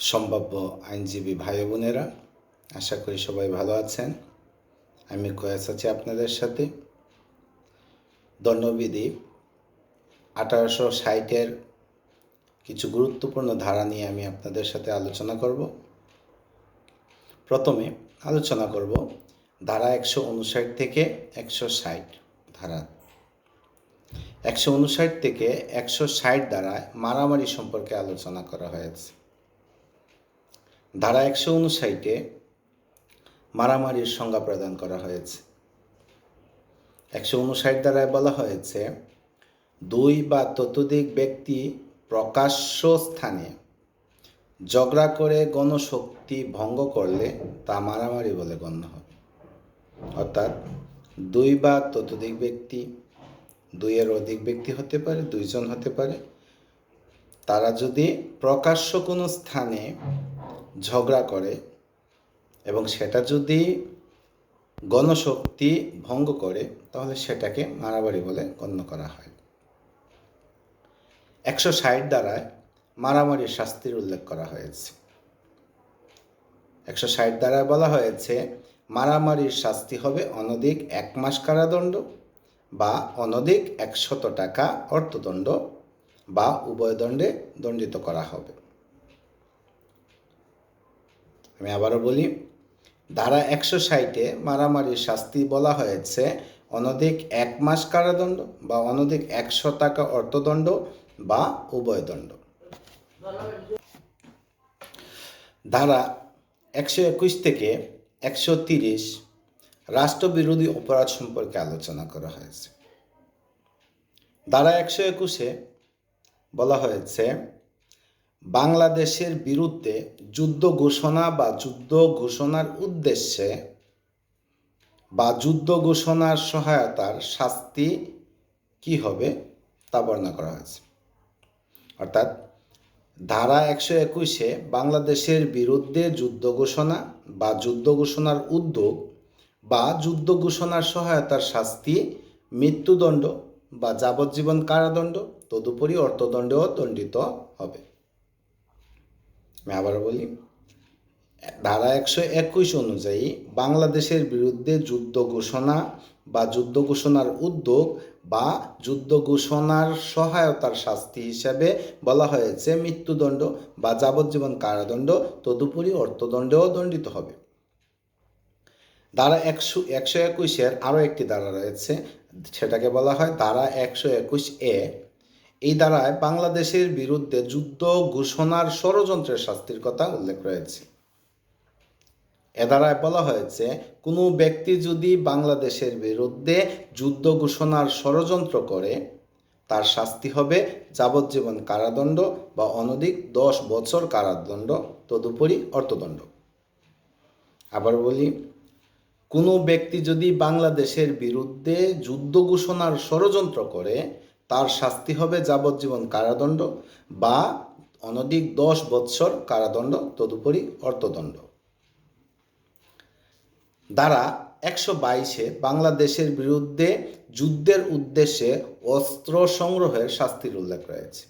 সম্ভাব্য আইনজীবী ভাই বোনেরা, আশা করি সবাই ভালো আছেন। আমি কয়েস আছি আপনাদের সাথে। দণ্ডবিধি 1860-এর কিছু গুরুত্বপূর্ণ ধারা নিয়ে আমি আপনাদের সাথে আলোচনা করব। প্রথমে আলোচনা করব ধারা 159 থেকে 160 ধারা। 159 থেকে 160 ধারায় মারামারি সম্পর্কে আলোচনা করা হয়েছে। ধারা 159-এ মারামারির সংজ্ঞা প্রদান করা হয়েছে। 159 ধারায় বলা হয়েছে, দুই বা ততোধিক ব্যক্তি প্রকাশ্য স্থানে ঝগড়া করে গণশক্তি ভঙ্গ করলে তা মারামারি বলে গণ্য হবে। অর্থাৎ দুই বা ততোধিক ব্যক্তি, দুইয়ের অধিক ব্যক্তি হতে পারে, দুইজন হতে পারে, তারা যদি প্রকাশ্য কোনো স্থানে ঝগড়া করে এবং সেটা যদি গণশক্তি ভঙ্গ করে তাহলে সেটাকে মারামারি বলে গণ্য করা হয়। 160 ধারায় মারামারির শাস্তির উল্লেখ করা হয়েছে। 160 ধারায় বলা হয়েছে, মারামারির শাস্তি হবে অনধিক 1 মাস কারাদণ্ড বা অনধিক 100 টাকা অর্থদণ্ড বা উভয় দণ্ডে দণ্ডিত করা হবে। আমি আবারও বলি, ধারা 160-এ মারামারির শাস্তি বলা হয়েছে অনধিক 1 মাস কারাদণ্ড বা অনধিক 100 টাকা অর্থদণ্ড বা উভয় দণ্ড। ধারা 121 থেকে 130 রাষ্ট্রবিরোধী অপরাধ সম্পর্কে আলোচনা করা হয়েছে। ধারা 121-এ বলা হয়েছে, বাংলাদেশের বিরুদ্ধে যুদ্ধ ঘোষণা বা যুদ্ধ ঘোষণার উদ্দেশ্যে বা যুদ্ধ ঘোষণার সহায়তার শাস্তি কি হবে তা বর্ণনা করা হয়েছে। অর্থাৎ ধারা 121-এ বাংলাদেশের বিরুদ্ধে যুদ্ধ ঘোষণা বা যুদ্ধ ঘোষণার উদ্যোগ বা যুদ্ধ ঘোষণার সহায়তার শাস্তি মৃত্যুদণ্ড বা যাবজ্জীবন কারাদণ্ড, তদুপরি অর্থদণ্ডেও দণ্ডিত হবে। আমি আবারও বলি, ধারা 121 অনুযায়ী বাংলাদেশের বিরুদ্ধে যুদ্ধ ঘোষণা বা যুদ্ধ ঘোষণার উদ্যোগ বা যুদ্ধ ঘোষণার সহায়তার শাস্তি হিসাবে বলা হয়েছে মৃত্যুদণ্ড বা যাবজ্জীবন কারাদণ্ড, তদুপরি অর্থদণ্ডেও দণ্ডিত হবে। ধারা 121-এর আরও একটি ধারা রয়েছে, সেটাকে বলা হয় ধারা 121-এ। এই ধারায় বাংলাদেশের বিরুদ্ধে যুদ্ধ ঘোষণার ষড়যন্ত্রের শাস্তির কথা উল্লেখ রয়েছে। এ ধারায় বলা হয়েছে, কোনো ব্যক্তি যদি বাংলাদেশের বিরুদ্ধে যুদ্ধ ঘোষণার ষড়যন্ত্র করে তার শাস্তি হবে যাবজ্জীবন কারাদণ্ড বা অনধিক 10 বছর কারাদণ্ড, তদুপরি অর্থদণ্ড। আবার বলি, কোনো ব্যক্তি যদি বাংলাদেশের বিরুদ্ধে যুদ্ধ ঘোষণার ষড়যন্ত্র করে তার শাস্তি হবে যাবজ্জীবন কারাদণ্ড বা অনধিক 10 বছর কারাদণ্ড, তদুপরি অর্থদণ্ড। ধারা 122-এ বাংলাদেশের বিরুদ্ধে যুদ্ধের উদ্দেশ্যে অস্ত্র সংগ্রহের শাস্তির উল্লেখ রয়েছে।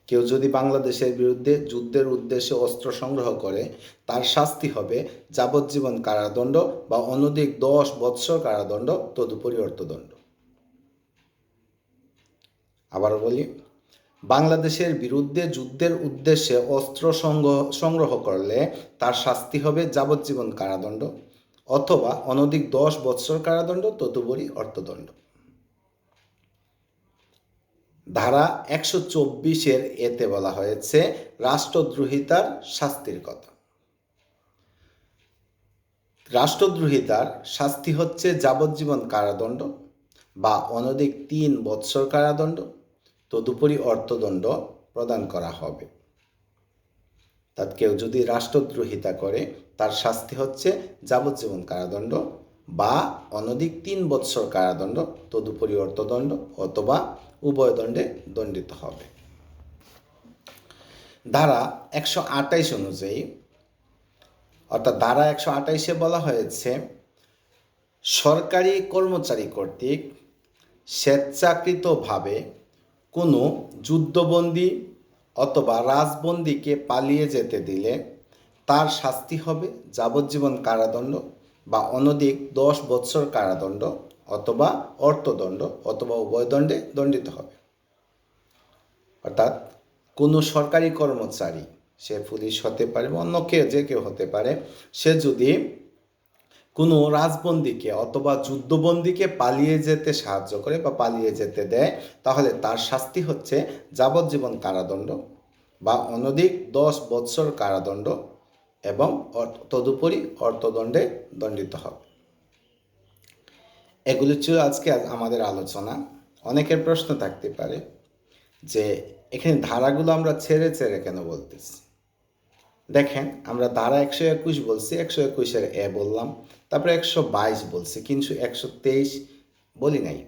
কেউ যদি বাংলাদেশের বিরুদ্ধে যুদ্ধের উদ্দেশ্যে অস্ত্র সংগ্রহ করে তার শাস্তি হবে যাবজ্জীবন কারাদণ্ড বা অনধিক 10 বৎসর কারাদণ্ড, তদুপরি অর্থদণ্ড। আবার বলি, বাংলাদেশের বিরুদ্ধে যুদ্ধের উদ্দেশ্যে অস্ত্র সংগ্রহ করলে তার শাস্তি হবে যাবজ্জীবন কারাদণ্ড অথবা অনধিক 10 বৎসর কারাদণ্ড, তদুপরি অর্থদণ্ড। ধারা 124-এর এতে বলা হয়েছে রাষ্ট্রদ্রোহিতার শাস্তির কথা। রাষ্ট্রদ্রোহিতার শাস্তি হচ্ছে যাবজ্জীবন কারাদণ্ড বা অনধিক 3 বৎসর কারাদণ্ড, তদুপরি অর্থদণ্ড প্রদান করা হবে। তার কেউ যদি রাষ্ট্রদ্রোহিতা করে তার শাস্তি হচ্ছে যাবজ্জীবন কারাদণ্ড বা অনধিক 3 বৎসর কারাদণ্ড, তদুপরি অর্থদণ্ড অথবা উভয় দণ্ডে দণ্ডিত হবে। ধারা 128 অনুযায়ী, অর্থাৎ ধারা 128-এ বলা হয়েছে, সরকারি কর্মচারী কর্তৃক স্বেচ্ছাকৃতভাবে কোনো যুদ্ধবন্দী অথবা রাজবন্দীকে পালিয়ে যেতে দিলে তার শাস্তি হবে যাবজ্জীবন কারাদণ্ড বা অনধিক 10 বছর কারাদণ্ড অথবা অর্থদণ্ড অথবা উভয় দণ্ডে দণ্ডিত হবে। অর্থাৎ কোনো সরকারি কর্মচারী, সে পুলিশ হতে পারে বা অন্য কেউ, যে কেউ হতে পারে, সে যদি কোনো রাজবন্দীকে অথবা যুদ্ধবন্দীকে পালিয়ে যেতে সাহায্য করে বা পালিয়ে যেতে দেয়, তাহলে তার শাস্তি হচ্ছে যাবজ্জীবন কারাদণ্ড বা অনধিক 10 বছর কারাদণ্ড এবং তদুপরি অর্থদণ্ডে দণ্ডিত হবে। এগুলি ছিল আজকে আমাদের আলোচনা। অনেকের প্রশ্ন থাকতে পারে যে এখানে ধারাগুলো আমরা ছেড়ে ছেড়ে কেন বলতেছি। দেখেন, আমরা ধারা 121 বলছি, 121-এর এ বললাম, তারপরে 122 বলছি, কিন্তু 123 বলি নাই,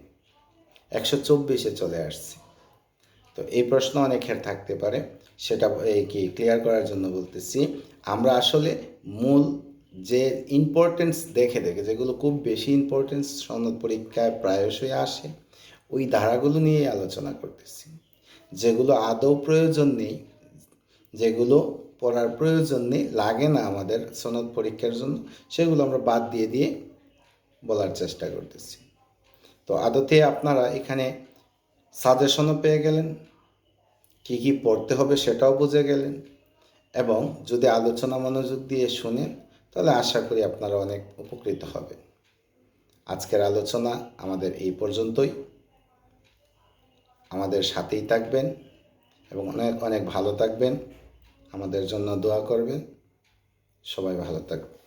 124-এ চলে আসছি। তো এই প্রশ্ন অনেকের থাকতে পারে, সেটা ক্লিয়ার করার জন্য বলতেছি। আমরা আসলে মূল যে ইম্পর্টেন্স দেখে যেগুলো খুব বেশি ইম্পর্টেন্স, সনদ পরীক্ষায় প্রায়শই আসে, ওই ধারাগুলো নিয়ে আলোচনা করতেছি। যেগুলো আদৌ প্রয়োজন নেই, যেগুলো পড়ার প্রয়োজন নেই, লাগে না আমাদের সনদ পরীক্ষার জন্য, সেগুলো আমরা বাদ দিয়ে বলার চেষ্টা করতেছি। তো আদতে আপনারা এখানে সাজেশনও পেয়ে গেলেন, কি কি পড়তে হবে সেটাও বুঝে গেলেন, এবং যদি আলোচনা মনোযোগ দিয়ে শুনেন তাহলে আশা করি আপনারা অনেক উপকৃত হবেন। আজকের আলোচনা আমাদের এই পর্যন্তই। আমাদের সাথেই থাকবেন এবং অনেক অনেক ভালো থাকবেন। আমাদের জন্য দোয়া করবেন। সবাই ভালো থাকবেন।